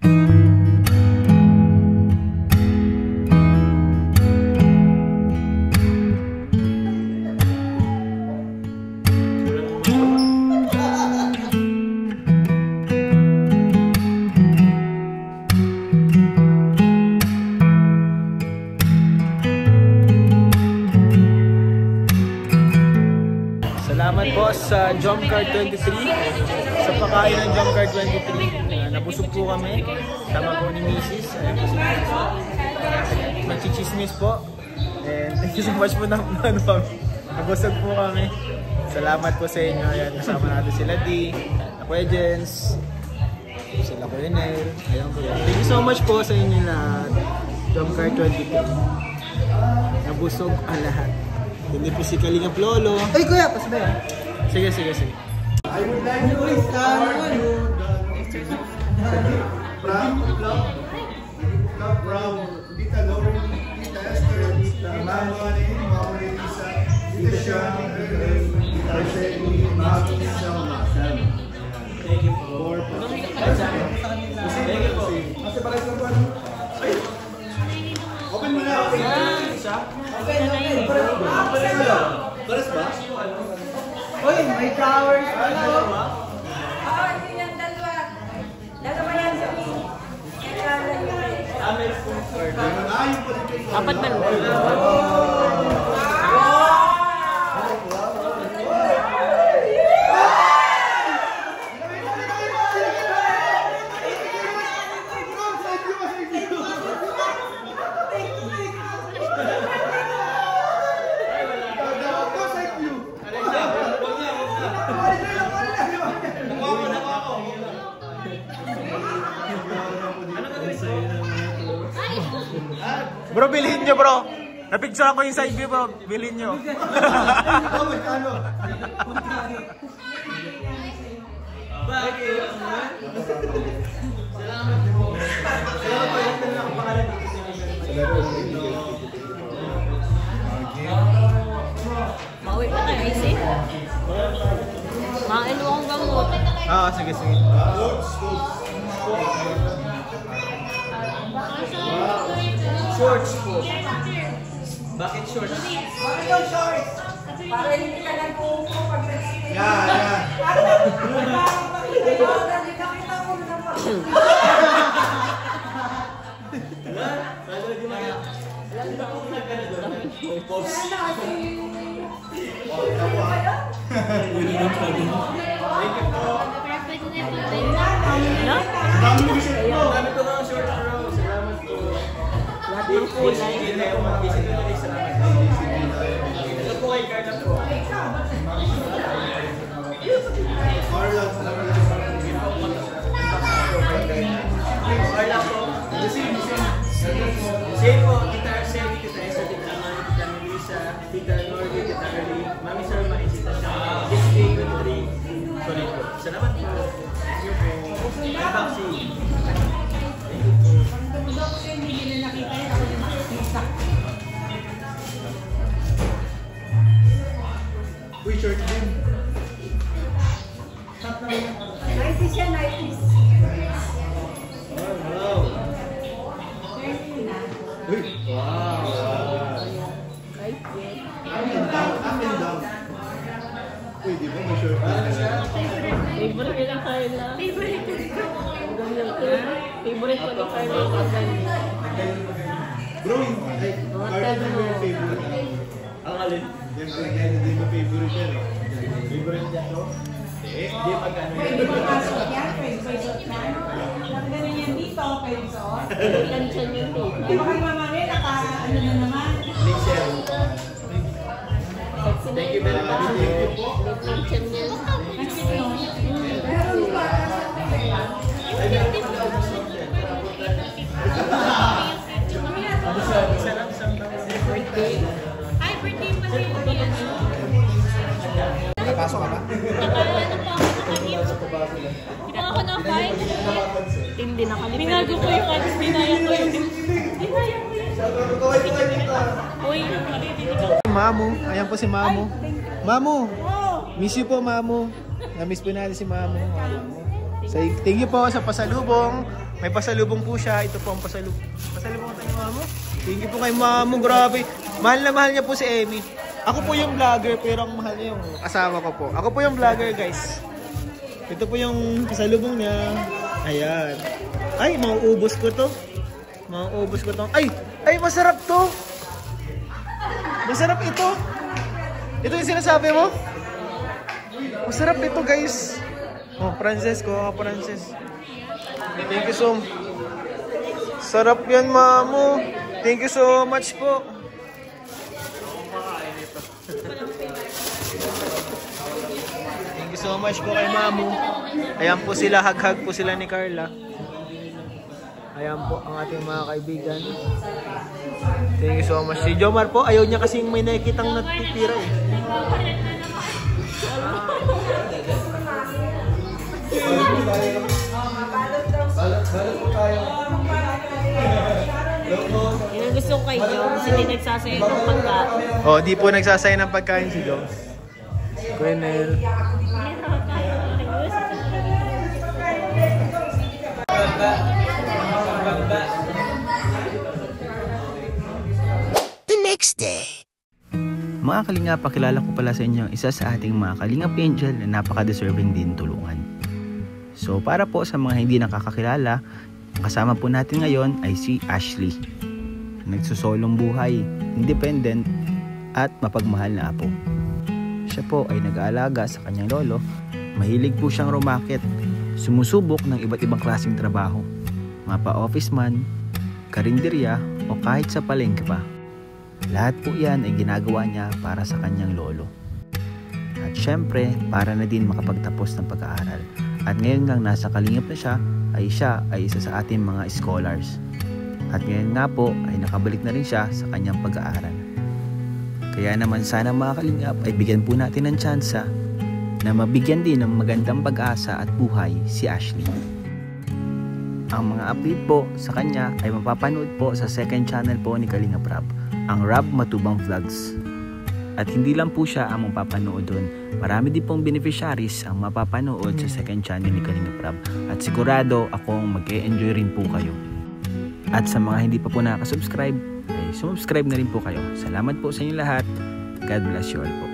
Salamat po sa Jump Card 23, sa pagkain ng Jump Card 23. Nabusog po kami, tama po ni Mrs. Ayan po si Mrs. Nagchichismis po. And thank you so much po na nabusog po kami. Salamat po sa inyo. Ayan, kasama natin sila D, Kuya Jens, sila Kuya Nel. Ayan po yan. Thank you so much po sa inyo lahat. Jump Card 23. Nabusog ang lahat. Hindi po si Kalingap Lolo. Ay, kuya, pasabay ah. Sige, sige, sige. I would like to start from Dita Lauren, Dita Esther, Dita Mama, Mama Lisa, Dita Sean, Dita Shelly, Mama Selma. Thank you for thank you po. Kasi pala lang po. Open mo na. Okay, Pares ba? Uy, may flowers pa na. Oo, yun yung dalawa. Dalawa yan sa Apat ba? Bro, bilhin nyo bro. Napicturean ko yung side view bro. Bilhin nyo. Mauwi pa kayo, Isi? Makailo akong gamot. Ah, sige, sige. Shorts po. Bakit shorts? Bakit yung shorts? Para hindi ka lang po pag nag-skin. Yeah. Nakita ko na po. Ng kulay. Ito po kay Carla po. Carla po. Same po. Tita Shelly, Tita Esther, Tita Amanda, Tita Melissa, Tita Norby, Tita Early, Mami Sarma, Tita Shana, Disney 23. Sorry po. Salamat po. Thank you po. Unboxing. Uy, short din. 90s yan, 90s. Wow. Uy, wow. Up and down. Uy, di ba may short din? Favorite ko lang Carla. Favorite ko ni Carla. Bro, Carla mo yung favorite. Ang alin? Hindi mo favorite yan eh. Favorite niya to? Hindi pagkano yan. Pwede magpasok yan, pwede suot na. Ganun yan dito, pwede suot. Lanchan yun eh. Di ba kayo mamangin, ano na naman? Mixer. Thank you very much. Lanchan yun. Meron pa. Birthday. Hi, birthday pa rin. Nakapasok ka ba? Hindi ako na-fight. Hindi na kami. Binago ko yung ads. Binaya ko yung... Uy, Mamu, ayan po si Mamu. Mamu, miss you po Mamu. Na-miss po natin si Mamu. So, thank you po sa pasalubong. May pasalubong po siya. Ito po ang pasalubong. Pasalubong tayo mamo. Thank you po kay mamo. Grabe. Mahal na mahal niya po si Emmy. Ako po yung vlogger pero ang mahal niya yung asawa ko po. Ako po yung vlogger guys. Ito po yung pasalubong niya. Ayan. Ay, mauubos ko to. Mauubos ko to. Ay! Ay, masarap to! Masarap ito! Ito yung sinasabi mo? Masarap ito guys. Oh, Frances ko. Frances. Thank you so much. Sarap yan, mamo. Thank you so much po. Thank you so much po kay mamo. Ayan po sila. Hag-hag po sila ni Carla. Ayan po ang ating mga kaibigan. Thank you so much. Si Jomar po, ayaw niya kasing may nakikitang natitira eh. Balot po tayo. Yun ang gusto ko kay Jones, hindi nagsasayang ng pagkain. Oh, di po nagsasayang ng pagkain si Jones. Gwenel. The next day. Mga Kalingap, pakilala ko pala sa inyo isa sa ating mga Kalingap Angel na napaka-deserving din tulungan. So para po sa mga hindi nakakakilala, kasama po natin ngayon ay si Ashley. Nagsusolong buhay, independent at mapagmahal na apo. Siya po ay nag-aalaga sa kanyang lolo. Mahilig po siyang rumakit, sumusubok ng iba't ibang klaseng trabaho. Mapa-office man, karinderya o kahit sa palengke pa. Lahat po yan ay ginagawa niya para sa kanyang lolo. At syempre, para na din makapagtapos ng pag-aaral. At ngayon ngang nasa Kalingap na siya ay isa sa ating mga scholars. At ngayon nga po ay nakabalik na rin siya sa kanyang pag-aaral. Kaya naman sana mga Kalingap ay bigyan po natin ng tsansa na mabigyan din ng magandang pag-asa at buhay si Ashley. Ang mga update po sa kanya ay mapapanood po sa second channel po ni Kalingap Rab, ang Rab Matubang Vlogs. At hindi lang po siya ang mapapanood doon. Marami din pong beneficiaries ang mapapanood sa second channel ni Kalingap Rab. At sigurado akong mag-e-enjoy rin po kayo. At sa mga hindi pa po nakasubscribe, ay subscribe na rin po kayo. Salamat po sa inyo lahat. God bless you all po.